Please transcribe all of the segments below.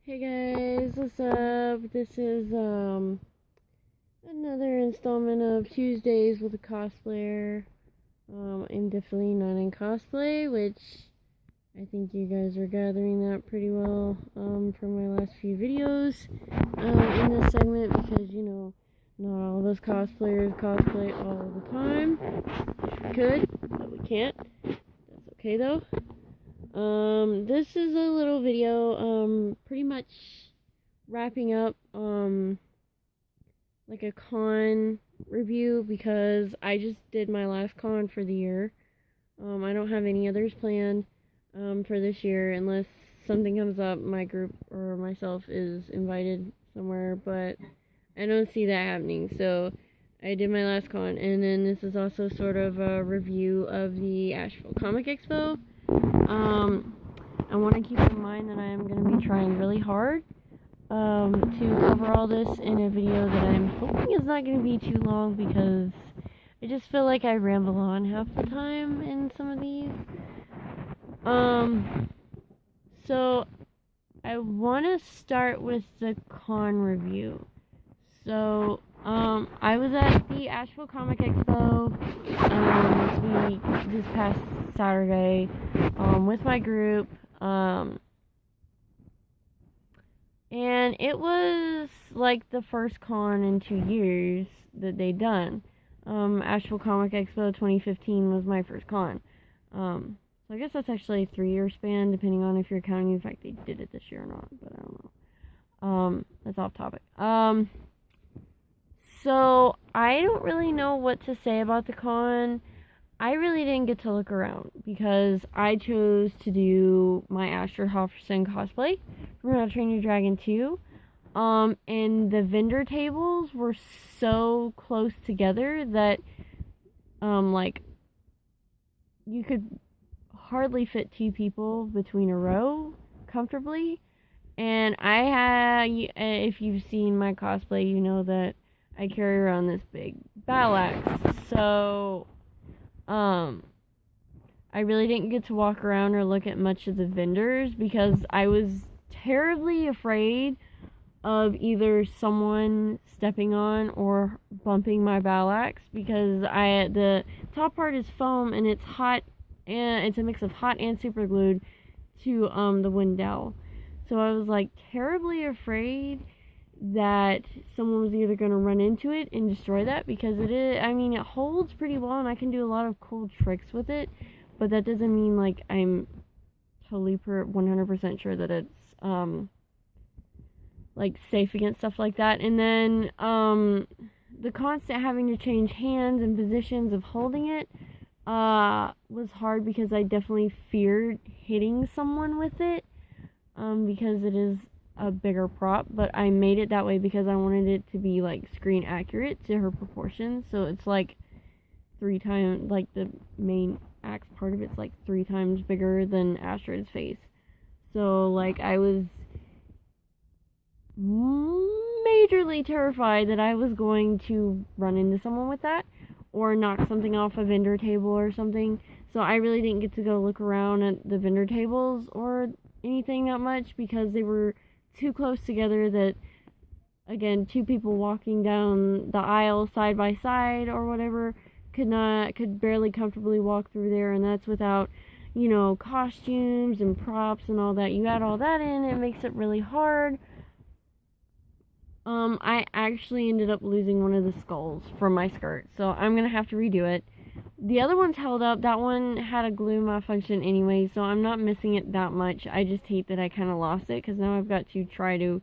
Hey guys, what's up? This is another installment of Tuesdays with a cosplayer. I'm definitely not in cosplay, which I think you guys are gathering that pretty well from my last few videos in this segment because not all of us cosplayers cosplay all the time. Wish we could, but we can't. That's okay though. This is a little video, pretty much wrapping up, like a con review because I just did my last con for the year. I don't have any others planned, for this year unless something comes up, my group or myself is invited somewhere, but I don't see that happening, so I did my last con, and then this is also sort of a review of the Asheville Comic Expo. I want to keep in mind that I am going to be trying really hard to cover all this in a video that I'm hoping is not going to be too long because I just feel like I ramble on half the time in some of these. So I want to start with the con review. So, I was at the Asheville Comic Expo this past Saturday, with my group, and it was like the first con in 2 years that they'd done. Asheville Comic Expo 2015 was my first con. So I guess that's actually a 3-year span, depending on if you're counting the fact they did it this year or not, but I don't know. That's off topic. So, I don't really know what to say about the con. I really didn't get to look around because I chose to do my Asher Hofferson cosplay from How to Train Your Dragon 2. And the vendor tables were so close together that, like, you could hardly fit 2 people between a row comfortably. And if you've seen my cosplay, you know that I carry around this big battle axe, so, I really didn't get to walk around or look at much of the vendors because I was terribly afraid of either someone stepping on or bumping my battle axe because the top part is foam and it's hot, and it's a mix of hot and super glued to, the wind dowel. So I was, like, terribly afraid that someone was either going to run into it and destroy that because it holds pretty well and I can do a lot of cool tricks with it, but that doesn't mean, like, I'm totally 100% sure that it's, like, safe against stuff like that. And then, the constant having to change hands and positions of holding it, was hard because I definitely feared hitting someone with it, because it is a bigger prop, but I made it that way because I wanted it to be, like, screen accurate to her proportions, so it's like 3 times, like, the main axe part of it's like 3 times bigger than Astrid's face. So, like, I was majorly terrified that I was going to run into someone with that or knock something off a vendor table or something. So I really didn't get to go look around at the vendor tables or anything that much because they were too close together that, again, 2 people walking down the aisle side by side or whatever could barely comfortably walk through there, and that's without, costumes and props and all that. You add all that in, it makes it really hard. I actually ended up losing one of the skulls from my skirt, so I'm gonna have to redo it. The other one's held up. That one had a glue malfunction anyway, so I'm not missing it that much. I just hate that I kind of lost it, because now I've got to try to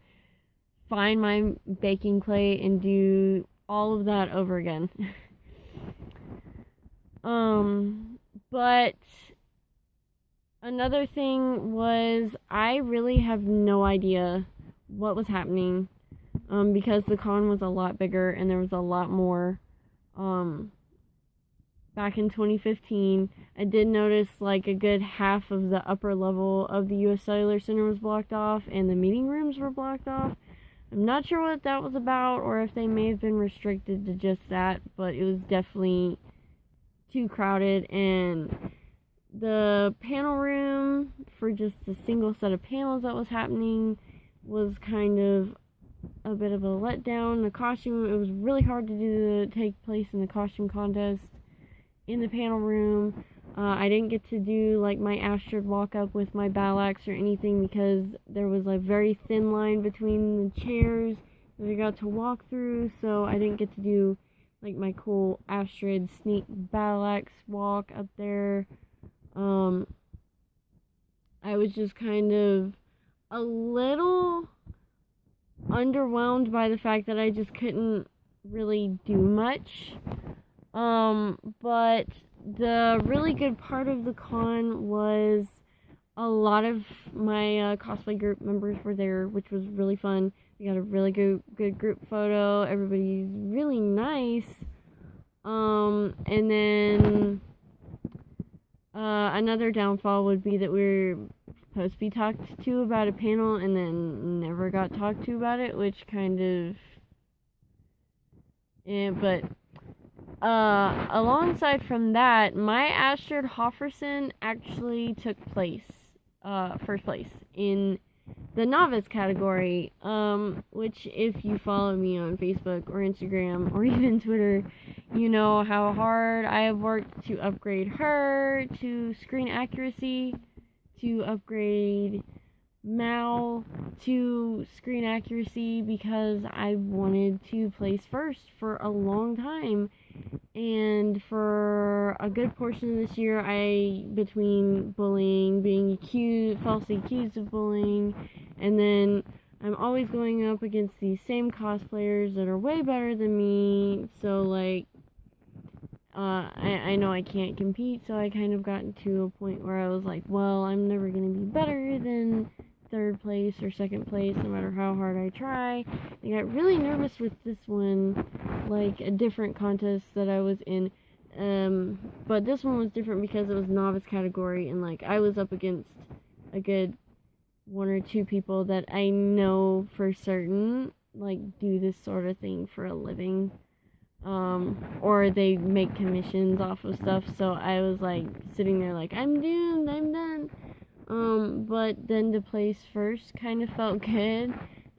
find my baking clay and do all of that over again. But another thing was I really have no idea what was happening, because the con was a lot bigger and there was a lot more, back in 2015. I did notice, like, a good half of the upper level of the U.S. Cellular Center was blocked off and the meeting rooms were blocked off. I'm not sure what that was about or if they may have been restricted to just that, but it was definitely too crowded, and the panel room for just a single set of panels that was happening was kind of a bit of a letdown. The costume, it was really hard to take place in the costume contest in the panel room. I didn't get to do like my Astrid walk up with my battle axe or anything because there was a very thin line between the chairs that I got to walk through, so I didn't get to do like my cool Astrid sneak battle axe walk up there. I was just kind of a little underwhelmed by the fact that I just couldn't really do much. But the really good part of the con was a lot of my cosplay group members were there, which was really fun. We got a really good group photo. Everybody's really nice. And then another downfall would be that we were supposed to be talked to about a panel and then never got talked to about it, which kind of... but alongside from that, my Astrid Hofferson actually took first place in the novice category, which if you follow me on Facebook or Instagram or even Twitter, you know how hard I have worked to upgrade her to screen accuracy, to upgrade Mal to screen accuracy, because I wanted to place first for a long time. And for a good portion of this year, between bullying, being falsely accused of bullying, and then I'm always going up against these same cosplayers that are way better than me, so like, I know I can't compete, so I kind of gotten to a point where I was like, well, I'm never going to be better than third place or second place, no matter how hard I try. I got really nervous with this one, like a different contest that I was in, but this one was different because it was novice category, and like I was up against a good one or two people that I know for certain like do this sort of thing for a living, or they make commissions off of stuff. So I was like sitting there like, I'm doomed, I'm done. But then to place first kind of felt good,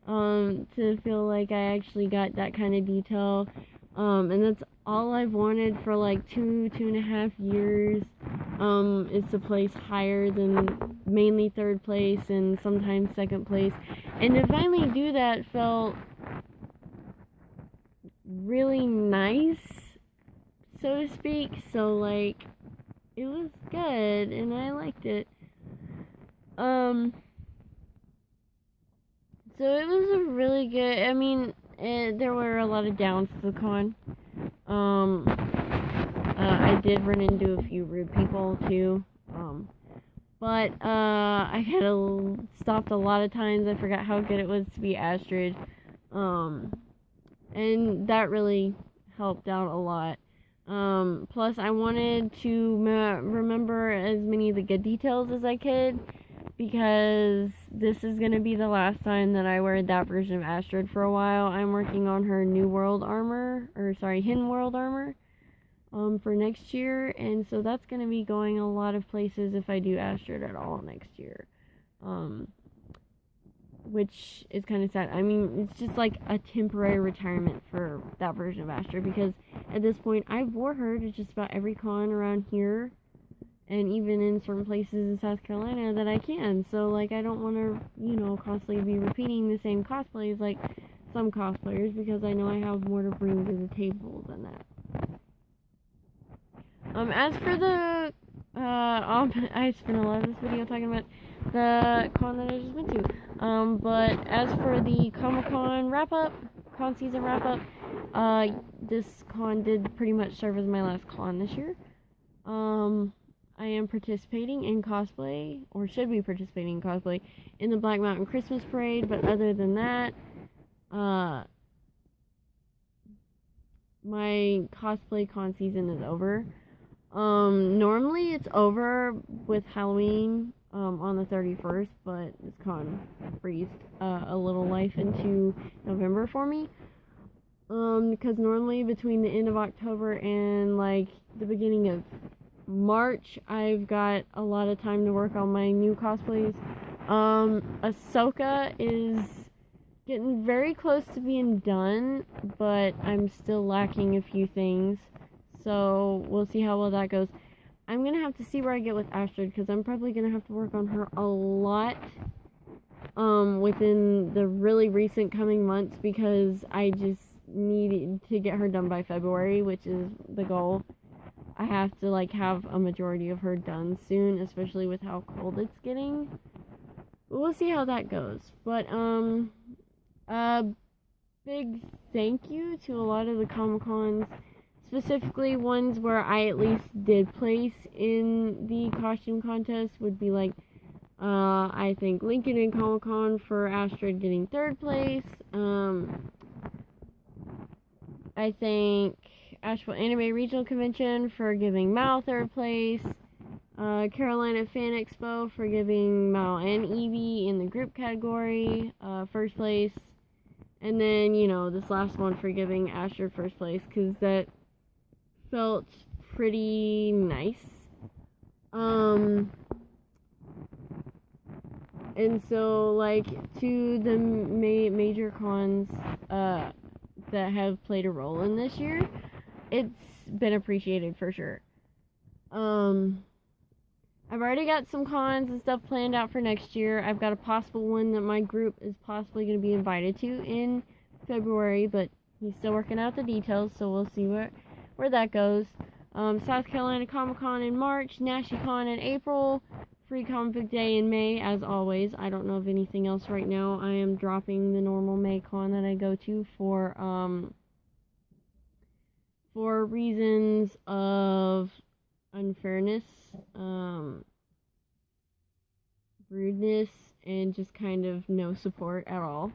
to feel like I actually got that kind of detail, and that's all I've wanted for like 2.5 years, is to place higher than mainly third place and sometimes second place, and to finally do that felt really nice, so to speak. So like, it was good, and I liked it. So it was a really good, I mean, there were a lot of downs to the con. I did run into a few rude people too. But I had stopped a lot of times. I forgot how good it was to be Astrid. And that really helped out a lot. Plus I wanted to remember as many of the good details as I could, because this is going to be the last time that I wear that version of Astrid for a while. I'm working on her Hidden World armor, for next year, and so that's going to be going a lot of places if I do Astrid at all next year, which is kind of sad. I mean, it's just like a temporary retirement for that version of Astrid, because at this point I wore her to just about every con around here, and even in certain places in South Carolina that I can. So, like, I don't want to, constantly be repeating the same cosplays like some cosplayers, because I know I have more to bring to the table than that. As for the, I spent a lot of this video talking about the con that I just went to. But as for the Comic-Con con season wrap-up, this con did pretty much serve as my last con this year. I am participating in cosplay, or should be participating in cosplay, in the Black Mountain Christmas Parade, but other than that, my cosplay con season is over. Normally it's over with Halloween, on the 31st, but this con breathed a little life into November for me. Because normally between the end of October and like the beginning of March, I've got a lot of time to work on my new cosplays. Ahsoka is getting very close to being done, but I'm still lacking a few things. So we'll see how well that goes. I'm gonna have to see where I get with Astrid, because I'm probably gonna have to work on her a lot within the really recent coming months, because I just need to get her done by February, which is the goal. I have to have a majority of her done soon, especially with how cold it's getting. But we'll see how that goes. But a big thank you to a lot of the Comic-Cons, specifically ones where I at least did place in the costume contest, would be I think Lincoln and Comic-Con for Astrid getting 3rd place. I think Asheville Anime Regional Convention for giving Mal 3rd place. Carolina Fan Expo for giving Mal and Evie in the group category 1st place. And then, this last one for giving Astrid 1st place, because that felt pretty nice. And so, to the major cons that have played a role in this year, it's been appreciated for sure. I've already got some cons and stuff planned out for next year. I've got a possible one that my group is possibly going to be invited to in February, but he's still working out the details, so we'll see where that goes. South Carolina Comic Con in March, NashiCon in April, Free Comic Book Day in May, as always. I don't know of anything else right now. I am dropping the normal May con that I go to for reasons of unfairness, rudeness, and just kind of no support at all.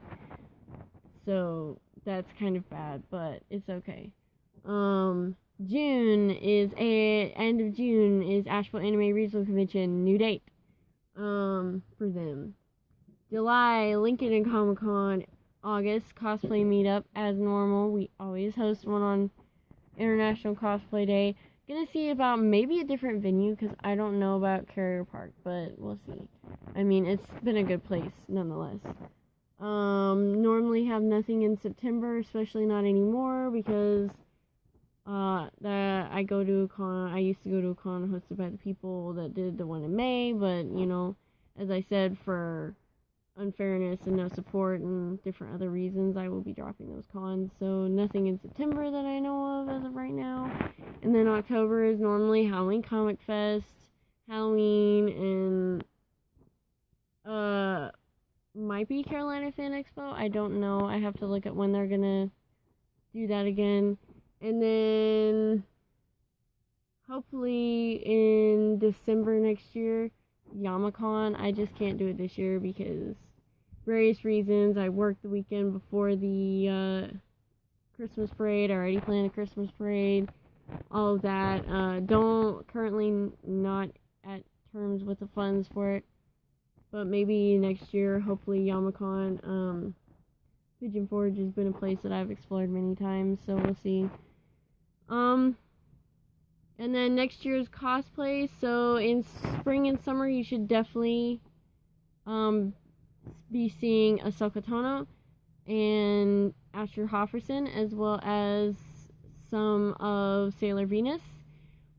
So that's kind of bad, but it's okay. End of June is Asheville Anime Regional Convention, new date for them. July, Lincoln and Comic Con. August, Cosplay Meetup as normal. We always host one on International Cosplay Day. Gonna see about maybe a different venue, because I don't know about Carrier Park, but we'll see. I mean, it's been a good place nonetheless. Normally have nothing in September, especially not anymore, because I go to a con. I used to go to a con hosted by the people that did the one in May, but as I said, for unfairness and no support and different other reasons, I will be dropping those cons. So nothing in September that I know of as of right now. And then October is normally Halloween Comic Fest, Halloween, and might be Carolina Fan Expo. I don't know. I have to look at when they're gonna do that again. And then hopefully in December next year, YamaCon. I just can't do it this year because various reasons. I worked the weekend before the Christmas parade. I already planned a Christmas parade. All of that. Currently not at terms with the funds for it. But maybe next year, hopefully YamaCon. Pigeon Forge has been a place that I've explored many times, so we'll see. And then next year's cosplay. So in spring and summer, you should definitely be seeing Ahsoka Tano and Asher Hofferson, as well as some of Sailor Venus.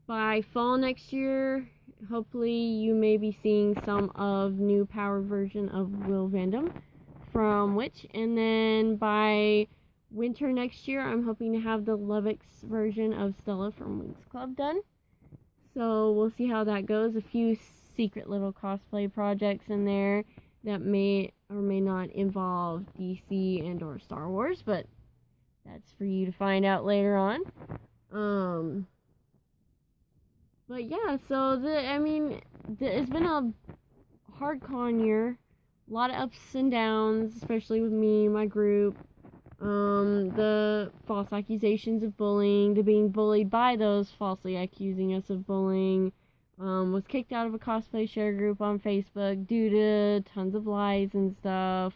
By fall next year, hopefully you may be seeing some of new power version of Will Vandam from Witch. And then by winter next year, I'm hoping to have the Lubbock's version of Stella from Winx Club done. So we'll see how that goes. A few secret little cosplay projects in there that may or may not involve DC and or Star Wars, but that's for you to find out later on. But yeah, so it's been a hard con year. A lot of ups and downs, especially with me and my group. The false accusations of bullying, the being bullied by those falsely accusing us of bullying. Was kicked out of a cosplay share group on Facebook due to tons of lies and stuff.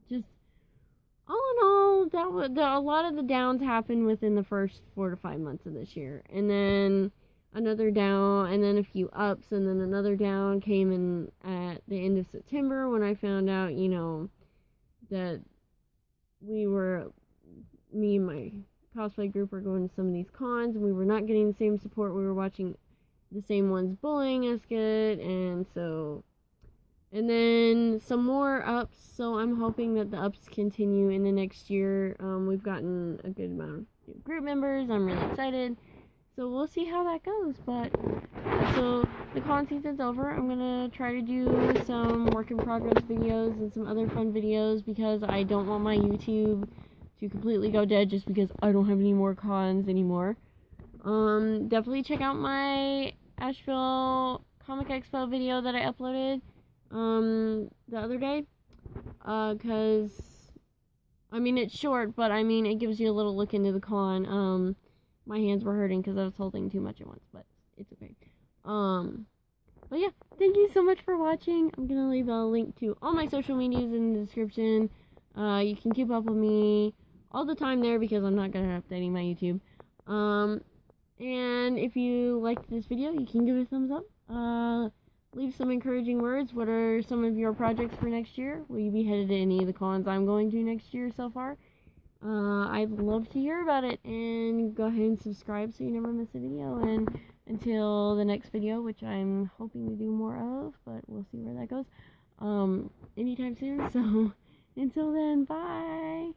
Just all in all, a lot of the downs happened within the first 4 to 5 months of this year. And then another down, and then a few ups, and then another down came in at the end of September when I found out, that me and my cosplay group were going to some of these cons, and we were not getting the same support. We were watching the same ones bullying us good, and then some more ups, so I'm hoping that the ups continue in the next year. We've gotten a good amount of new group members. I'm really excited. So we'll see how that goes. But so the con season's over. I'm gonna try to do some work in progress videos and some other fun videos because I don't want my YouTube to completely go dead just because I don't have any more cons anymore. Definitely check out my Asheville Comic Expo video that I uploaded the other day. Cause I mean it's short, but I mean it gives you a little look into the con. My hands were hurting because I was holding too much at once, but it's okay. But yeah, thank you so much for watching. I'm gonna leave a link to all my social medias in the description. You can keep up with me all the time there because I'm not gonna updating my YouTube. And if you liked this video, you can give it a thumbs up. Leave some encouraging words. What are some of your projects for next year? Will you be headed to any of the cons I'm going to next year so far? I'd love to hear about it, and go ahead and subscribe so you never miss a video. And until the next video, which I'm hoping to do more of, but we'll see where that goes, anytime soon. So until then, bye.